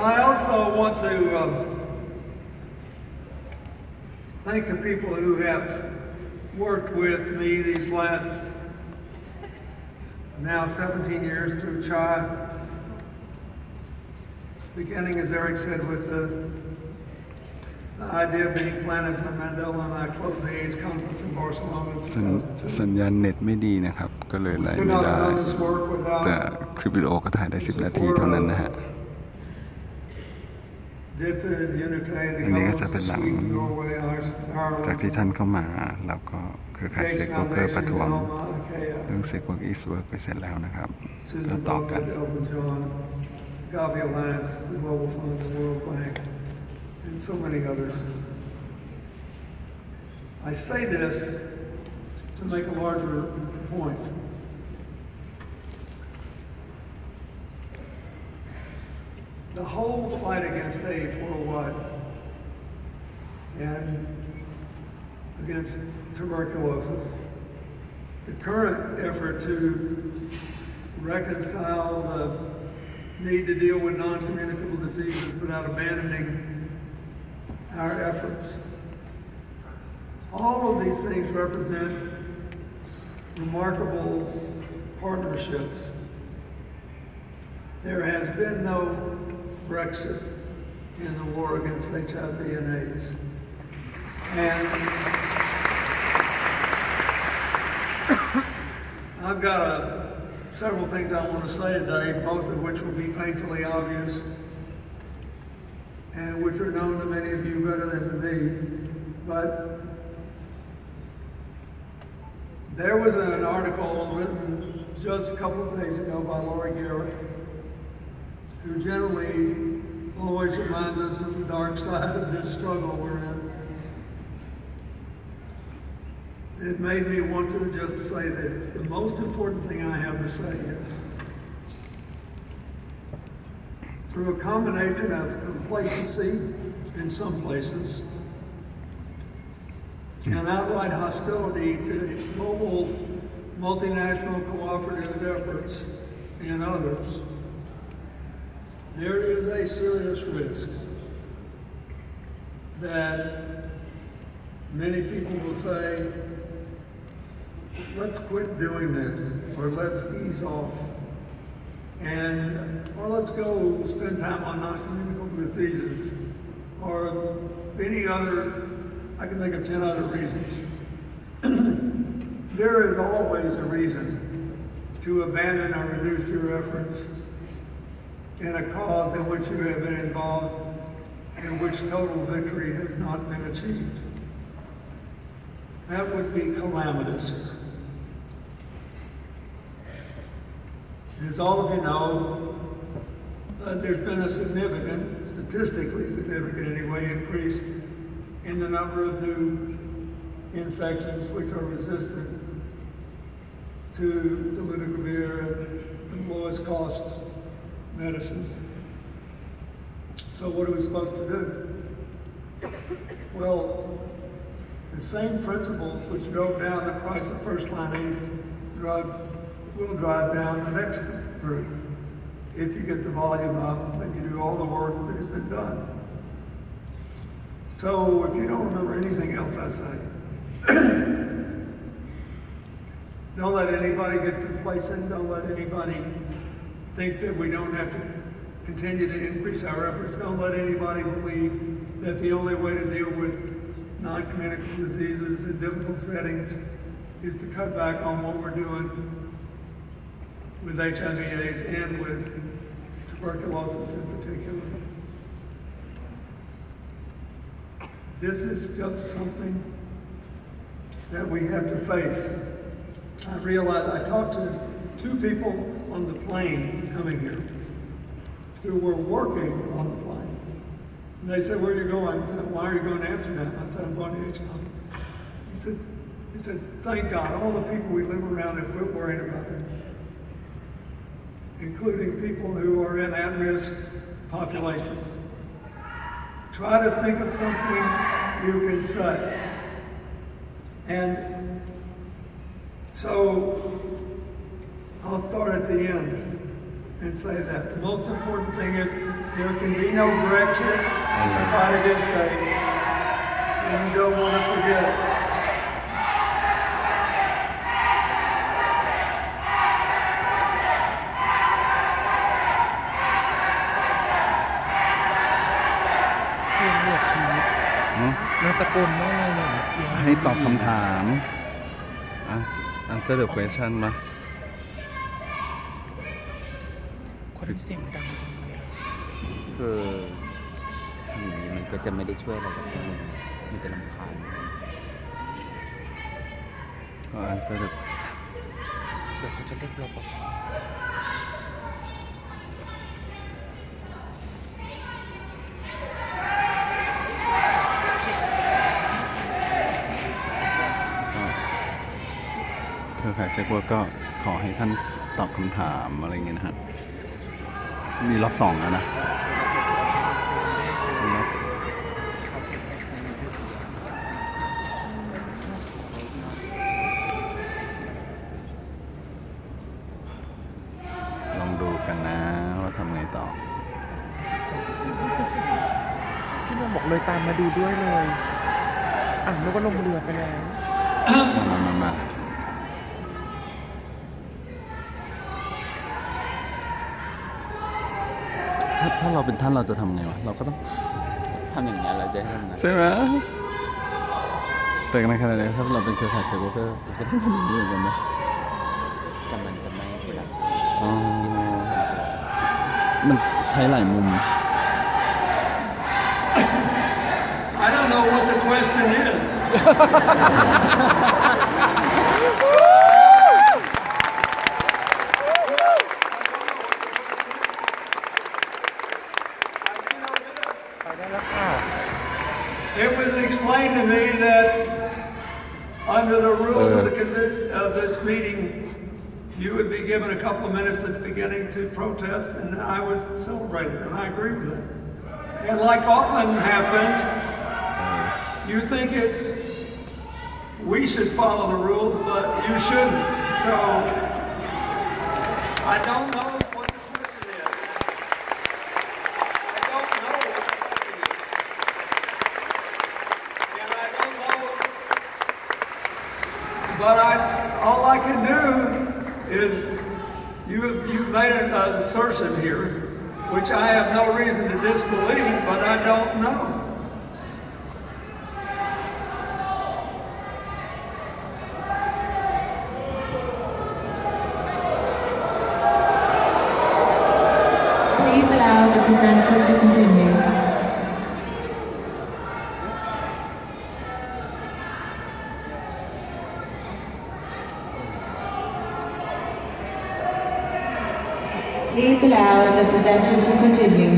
I also want to thank the people who have worked with me these last now 17 years through CHI, beginning, as Eric said, with the idea being planted when Mandela and I closed the AIDS conference in Barcelona. สัญญาณเน็ตไม่ดีนะครับก็เลยไลฟ์ไม่ได้แต่คลิปวิดีโอก็ถ่ายได้10 นาทีเท่านั้นนะฮะอันนี้ก็จะเป็นหลังจากที่ท่านเข้ามาแล้วก็เครือข่ายเซ็กเวิร์กเกอร์ประท้วงเรื่องเซ็กเวิร์กอีสเวิร์กไปเสร็จแล้วนะครับก็ต่อกันand so many others. I say this to make a larger point. The whole fight against AIDS worldwide and against tuberculosis, the current effort to reconcile the need to deal with non-communicable diseases without abandoning our efforts. All of these things represent remarkable partnerships. There has been no Brexit in the war against HIV and AIDS. And I've got several things I want to say today, both of which will be painfully obvious and which are known to many of you better than to me. But there was an article written just a couple of days ago by Laurie Garrett, who generally always reminds us of the dark side of this struggle we're in. It made me want to just say this. The most important thing I have to say is, through a combination of complacency in some places and outright hostility to global multinational cooperative efforts in others, there is a serious risk that many people will say, let's quit doing this, or let's ease off. Or let's go spend time on non-communicable diseases, or any other, I can think of 10 other reasons. There is always a reason to abandon or reduce your efforts in a cause in which you have been involved, in which total victory has not been achieved. That would be calamitous. As all of you know, there's been a significant, statistically significant anyway, increase in the number of new infections which are resistant to dolutegravir and lowest cost medicines. So what are we supposed to do? Well, the same principles which drove down the price of first-line AIDS drugs will drive down the next group if you get the volume up and you do all the work that has been done. So if you don't remember anything else I say, don't let anybody get complacent, don't let anybody think that we don't have to continue to increase our efforts, don't let anybody believe that the only way to deal with non-communicable diseases in difficult settings is to cut back on what we're doing with HIV/AIDS and with tuberculosis in particular. This is just something that we have to face. I realized I talked to 2 people on the plane coming here who were working on the plane. And they said, where are you going? Why are you going to Amsterdam? I said, I'm going to AIDS conference. He said, thank God, all the people we live around have quit worrying about it, including people who are in at-risk populations. Try to think of something you can say. And so I'll start at the end. and say that. The most important thing is there can be no direction to fight against hate, and you don't want to forget it.เราตะโกนว่าอะไรอย่างเมื่อกี้ให้ตอบคำถาม answer the question มาคนเสียงดังจังเลยคืออย่างนี้มันก็จะไม่ได้ช่วยอะไรกับที่มันจะรำคาญก็ answer the เดี๋ยวเขาจะเรียกเราบอกเครือข่ายเซ็กเวิร์กก็ขอให้ท่านตอบคำถามอะไรเงี้ยนะฮะมีรอบ2แล้วนะลองดูกันนะว่าทำไงต่อพี่น้องบอกเลยตามมาดูด้วยเลยแล้วก็ลงเรือไปแล้วมาถ้าเราเป็นท่านเราจะทำไงวะเราก็ต้องทำอย่างนี้เราจะทำนะใช่ไหมแต่ในขณะนี้ถ้าเราเป็นเครือข่ายเซ็กเวิร์กก็ต้องทำอย่างนี้เหมือนกันนะแต่มันจะไม่เป็นแบบมันใช้หลายมุม I don't know what the question is. It was explained to me that under the rules of this meeting, you would be given a couple of minutes at the beginning to protest, and I would celebrate it, and I agree with that. And like often happens, you think we should follow the rules, but you shouldn't. So I don't know what the question is. I don't know what the question is. And I don't know, but all I can do is you've made an assertion here, which I have no reason to disbelieve, but I don't know. Please allow the presenter to continue. Please allow the presenter to continue.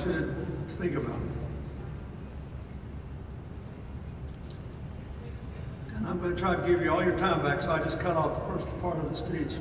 should think about. And I'm going to try to give you all your time back, so I just cut off the first part of the speech.